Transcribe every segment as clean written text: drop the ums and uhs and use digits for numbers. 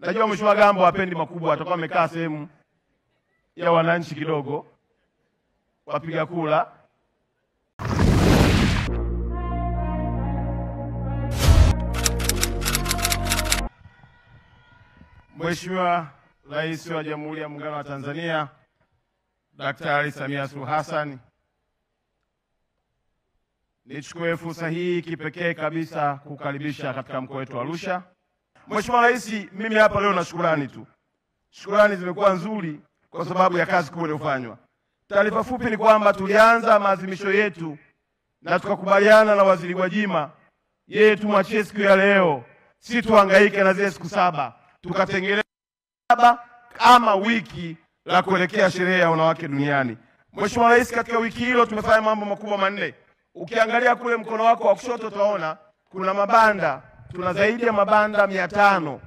Najua Mheshimiwa Gambo hapendi makubwa, atakuwa amekaa sehemu ya wananchi kidogo wapiga kula. Mheshimiwa Rais wa Jamhuri ya Muungano wa Tanzania Daktari Samia Suluhu Hassan, nichukue fursa hii kipekee kabisa kukaribisha katika mkoa wetu wa Arusha. Mheshimiwa Rais, mimi hapa leo na shukrani tu. Shukrani zimekuwa nzuri kwa sababu ya kazi kubwa iliyofanywa. Taarifa fupi ni kwamba tulianza maadhimisho yetu na tukakubaliana na Waziri Gwajima yeye tumwachie siku ya leo, si tuhangaike na zile siku 7. Tukatengeneza 7 kama wiki la kuelekea sherehe ya wanawake duniani. Mheshimiwa Rais, katika wiki hilo tumefanya mambo makubwa manne. Ukiangalia kule mkono wako wa kushoto utaona kuna mabanda, tuna zaidi ya mabanda 500.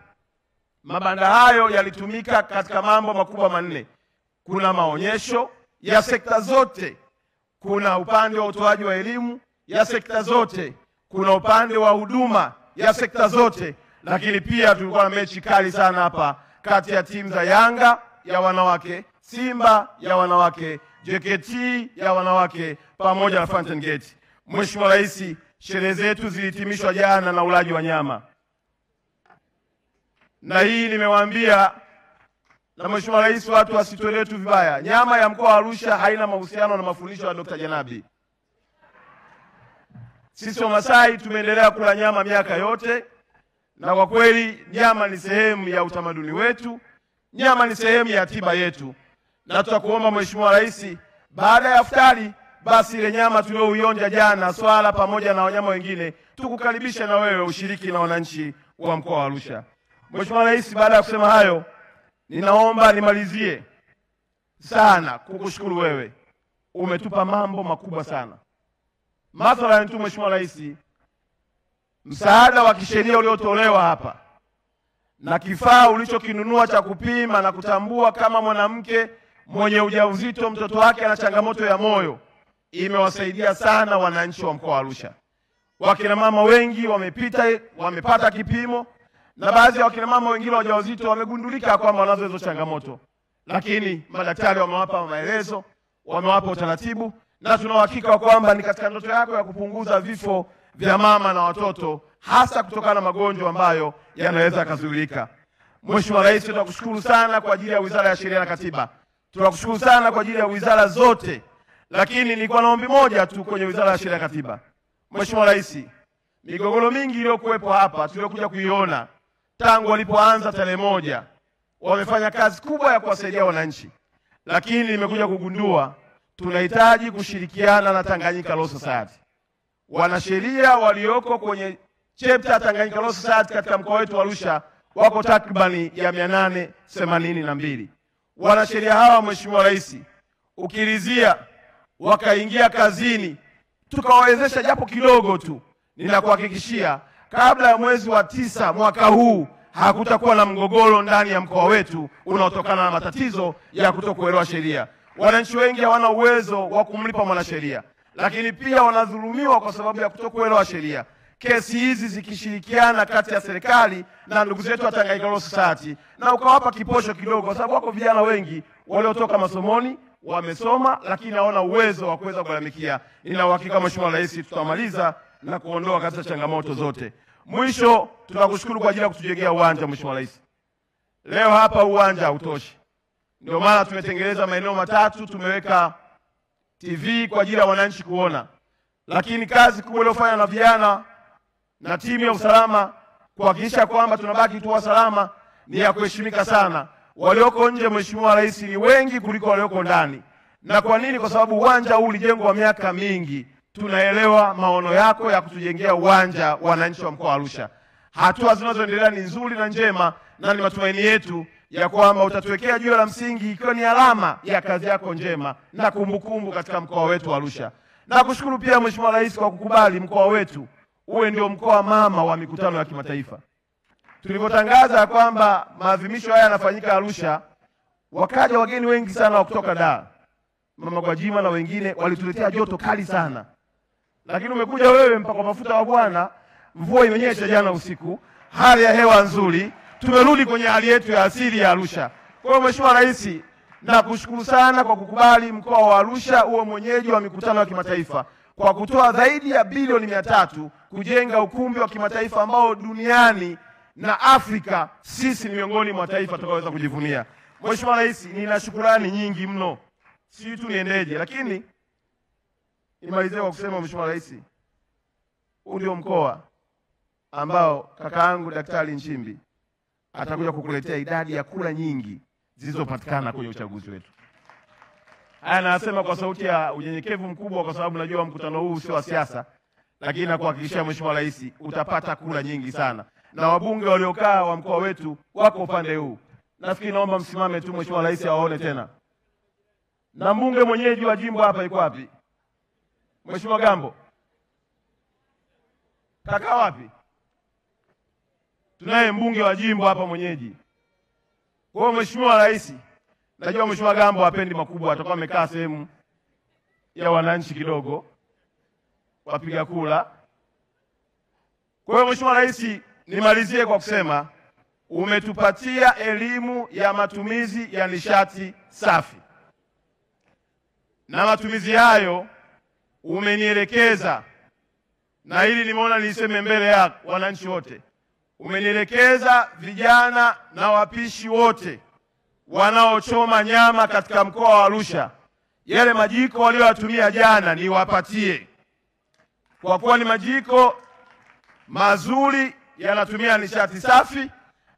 Mabanda hayo yalitumika katika mambo makubwa manne. Kuna maonyesho ya sekta zote, kuna upande wa utoaji wa elimu ya sekta zote, kuna upande wa huduma ya sekta zote, lakini pia tulikuwa na mechi kali sana hapa kati ya timu za Yanga ya wanawake, Simba ya wanawake, JKT ya wanawake pamoja na Fountain Gate. Mheshimiwa Rais, sherehe zetu zilihitimishwa jana na ulaji wa nyama. Na hii nimewaambia na Mheshimiwa Rais watu wasitoelewe tu vibaya. Nyama ya mkoa wa Arusha haina mahusiano na mafundisho ya Dr. Janabi. Sisi Wamasai tumeendelea kula nyama miaka yote, na kwa kweli nyama ni sehemu ya utamaduni wetu, nyama ni sehemu ya tiba yetu. Na tutakuomba Mheshimiwa Rais, baada ya iftari basi ile nyama tulioionja jana, swala pamoja na wanyama wengine, tukukaribisha na wewe ushiriki na wananchi wa mkoa wa Arusha. Mheshimiwa Rais, baada ya kusema hayo, ninaomba nimalizie sana kukushukuru wewe. Umetupa mambo makubwa sana. Mathalan tu Mheshimiwa Rais, msaada wa kisheria uliotolewa hapa na kifaa ulichokinunua cha kupima na kutambua kama mwanamke mwenye ujauzito mtoto wake ana changamoto ya moyo imewasaidia sana wananchi wa mkoa wa Arusha. Wakina mama wengi wamepata kipimo, na baadhi ya wakina mama wengine wajawazito wamegundulika kwamba wanazo hizo changamoto, lakini madaktari wamewapa maelezo, wamewapa utaratibu, na tuna uhakika kwamba ni katika ndoto yako ya kupunguza vifo vya mama na watoto, hasa kutokana na magonjwa ambayo yanaweza kuzuilika. Mheshimiwa Rais, tunakushukuru sana kwa ajili ya Wizara ya Sheria na Katiba. Tunakushukuru sana kwa ajili ya wizara zote, lakini nilikuwa na ombi moja tu kwenye Wizara ya Sheria na Katiba. Mheshimiwa Rais, migogoro mingi iliyokuwepo hapa tuliokuja kuiona tangu walipoanza tarehe 1, wamefanya kazi kubwa ya kuwasaidia wananchi, lakini nimekuja kugundua tunahitaji kushirikiana na Tanganyika Law Society. Wanasheria walioko kwenye chapter Tanganyika Law Society katika mkoa wetu wa Arusha wako takribani ya 882. Wanasheria hawa Mheshimiwa Rais, ukiridhia wakaingia kazini tukawawezesha japo kidogo tu, ninakuhakikishia kabla ya mwezi wa 9 mwaka huu hakutakuwa na mgogoro ndani ya mkoa wetu unaotokana na matatizo ya kutokuelewa sheria. Wananchi wengi hawana uwezo wa kumlipa mwanasheria, lakini pia wanadhulumiwa kwa sababu ya kutokuelewa sheria. Kesi hizi zikishirikiana kati ya serikali na ndugu zetu wa Tanganyika Law Society na ukawapa kiposho kidogo, kwa sababu wako vijana wengi waliotoka masomoni, wamesoma lakini hawana uwezo wa kuweza kulalamikia. Nina uhakika Mheshimiwa Rais tutamaliza na kuondoa katika changamoto zote. Mwisho, tunakushukuru kwa ajili ya kutujengea uwanja Mheshimiwa Rais. Leo hapa uwanja hautoshi. Ndio maana tumetengeneza maeneo 3, tumeweka TV kwa ajili ya wananchi kuona. Lakini kazi kubwa iliyofanywa na vijana na timu ya usalama kuhakikisha kwamba tunabaki tu salama ni ya kuheshimika sana. Walioko nje Mheshimiwa Rais ni wengi kuliko walioko ndani. Na kwa nini? Kwa sababu uwanja huu ulijengwa miaka mingi. Tunaelewa maono yako ya kutujengea uwanja wananchi wa mkoa wa Arusha. Hatua zinazoendelea ni nzuri na njema, na ni matumaini yetu ya kwamba utatuwekea jiwe la msingi ikiwa ni alama ya kazi yako njema na kumbukumbu katika mkoa wetu wa Arusha. Na kushukuru pia Mheshimiwa Rais kwa kukubali mkoa wetu uwe ndio mkoa mama wa mikutano ya kimataifa. Tulipotangaza kwamba maadhimisho haya yanafanyika Arusha, wakaja wageni wengi sana wa kutoka Dar. Mama Gwajima na wengine walituletea joto kali sana. Lakini umekuja wewe mpaka mafuta wa Bwana, mvua imenyesha jana usiku, hali ya hewa nzuri, tumerudi kwenye hali yetu ya asili ya Arusha. Kwa hiyo Mheshimiwa Rais, nakushukuru sana kwa kukubali mkoa wa Arusha uwe mwenyeji wa mikutano ya kimataifa kwa kutoa zaidi ya bilioni 300 kujenga ukumbi wa kimataifa ambao duniani na Afrika sisi ni miongoni mwa taifa tutakayoweza kujivunia. Mheshimiwa Rais, nina shukrani nyingi mno. Si tu niendeje, lakini nimalizie kwa kusema Mheshimiwa Rais, huu ndio mkoa ambao kakaangu Daktari Nchimbi atakuja kukuletea idadi ya kura nyingi zilizopatikana kwenye uchaguzi wetu. Haya nasema kwa sauti ya unyenyekevu mkubwa, kwa sababu najua mkutano huu sio wa siasa, lakini nakuhakikishia Mheshimiwa Rais utapata kura nyingi sana. Na wabunge waliokaa wa mkoa wetu wako upande huu. Nafikiri naomba msimame tu Mheshimiwa Rais awaone tena. Na mbunge mwenyeji wa jimbo hapa yuko wapi? Mheshimiwa Gambo. Kaka wapi? Tunaye mbunge wa jimbo hapa mwenyeji. Kwa hiyo Mheshimiwa Rais, najua Mheshimiwa Gambo hapendi makubwa, atakuwa amekaa sehemu ya wananchi kidogo wapiga kula. Kwa hiyo Mheshimiwa Rais, nimalizie kwa kusema umetupatia elimu ya matumizi ya nishati safi. Na matumizi hayo umenielekeza, na hili nimeona niliseme mbele ya wananchi wote. Umenielekeza vijana na wapishi wote wanaochoma nyama katika mkoa wa Arusha, yale majiko walioyatumia jana niwapatie, kwa kuwa ni majiko mazuri yanatumia nishati safi.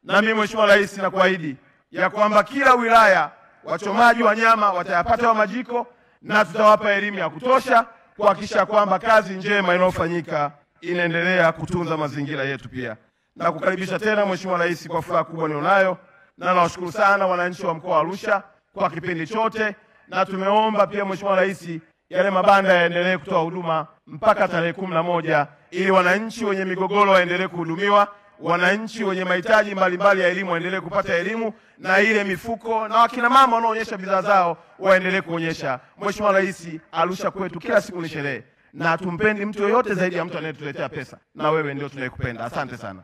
Na mimi Mheshimiwa Rais nakuahidi ya kwamba kila wilaya wachomaji wa nyama watayapata wa majiko, na tutawapa elimu ya kutosha kuhakikisha kwamba kazi njema inayofanyika inaendelea kutunza mazingira yetu pia. Na kukaribisha tena Mheshimiwa Rais kwa furaha kubwa nilionayo, na nawashukuru sana wananchi wa mkoa wa Arusha kwa kipindi chote. Na tumeomba pia Mheshimiwa Rais yale mabanda yaendelee kutoa huduma mpaka tarehe 11 ili wananchi wenye migogoro waendelee kuhudumiwa, wananchi wenye mahitaji mbalimbali ya elimu waendelee kupata elimu, na ile mifuko na wakina mama wanaoonyesha bidhaa zao waendelee kuonyesha. Mheshimiwa Rais, Arusha kwetu kila siku ni sherehe, na tumpendi mtu yoyote zaidi ya mtu anayetuletea pesa, na wewe ndio tunayekupenda. Asante sana.